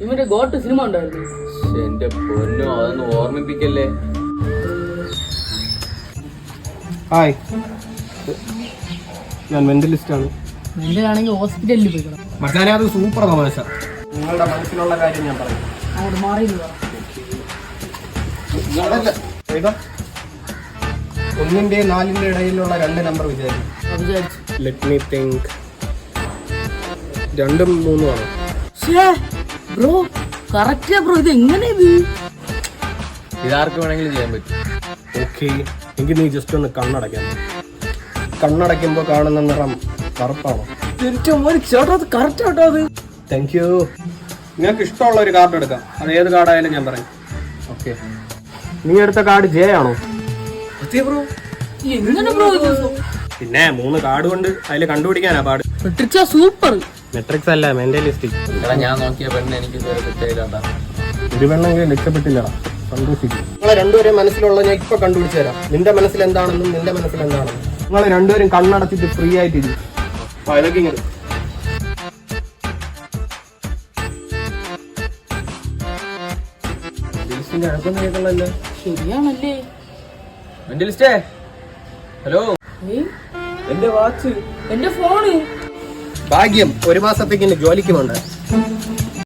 ഇവന്റെ got cinema ഉണ്ടായിരുന്നു. എന്റെ പൊന്നോ, അതൊന്ന് ഓർമ്മിപ്പിക്കല്ലേ. ഹായ്, ഞാൻ മെന്റലിസ്റ്റാണ്. മെന്റലാണെങ്കിൽ ഹോസ്പിറ്റലിൽ പോയിക്കണം. മച്ചാനെ, അത് സൂപ്പർ തമാശ. നിങ്ങളുടെ മനസ്സിലുള്ള കാര്യം ഞാൻ പറയും. അങ്ങോട്ട് മാറിയില്ല. ഒന്നിന്റെ 4ന്റെ ഇടയിലുള്ള 2 നമ്പർ വിചാരിച്ചു. Let me think. 2ഉം 3ഉം ആണ്. ബ്രോ കറക്റ്റാ ബ്രോ. ഇത് എങ്ങനെ ഇതാർക്ക് വേണമെങ്കിലും ചെയ്യാൻ പറ്റും. ഓക്കെ, എങ്കിൽ നീ ജസ്റ്റ് ഒന്ന് കണ്ണടയ്ക്കാൻ. കണ്ണടയ്ക്കുമ്പോ കാണുന്ന നിറം കറുപ്പാണോ? ചേട്ടാ അത് കറക്റ്റ് ആട്ടോ. അത് താങ്ക് യു. നിങ്ങൾക്ക് ഇഷ്ടമുള്ള ഒരു കാർഡ് എടുക്കാം. അത് ഏത് കാർഡായാലും ഞാൻ പറയും. ഓക്കെ, നീ എടുത്ത കാർഡ് ജെ ആണോ? ബ്രോ എങ്ങനെ ബ്രോ ഇത്? പിന്നെ 3 കാർഡ് കൊണ്ട് അതിൽ കണ്ടുപിടിക്കാനാ പാട്. സൂപ്പർ. മെട്രിക്സ് അല്ല, മെന്റലിസ്റ്റിക്. എടാ, ഞാൻ നോക്കിയ പെണ്ണ് എനിക്ക് തെറ്റായില്ലാട്ടാ. ഒരു പെണ്ണെങ്കിലും രക്ഷപ്പെട്ടില്ല. സന്തോഷിക്കും. നിങ്ങളെ രണ്ടുപേരും മനസ്സിലുള്ള ഞാൻ ഇപ്പൊ കണ്ടുപിടിച്ചു തരാം. നിന്റെ മനസ്സിൽ എന്താണെന്നും നിന്റെ മനസ്സിൽ എന്താണെന്നും. നിങ്ങൾ രണ്ടുപേരും കണ്ണടച്ചിട്ട് ഫ്രീ ആയിട്ടിരിക്കും. ഇതൊക്കെ ഇങ്ങനെ കേൾക്കണല്ലേ. ശരിയാണല്ലേ. മെന്റലിസ്റ്റേ, ഹലോ. എന്റെ വാച്ച്, എന്റെ ഫോണ്. ഭാഗ്യം, 1 മാസത്തേക്ക് ജോലിക്ക് പോണ്ട.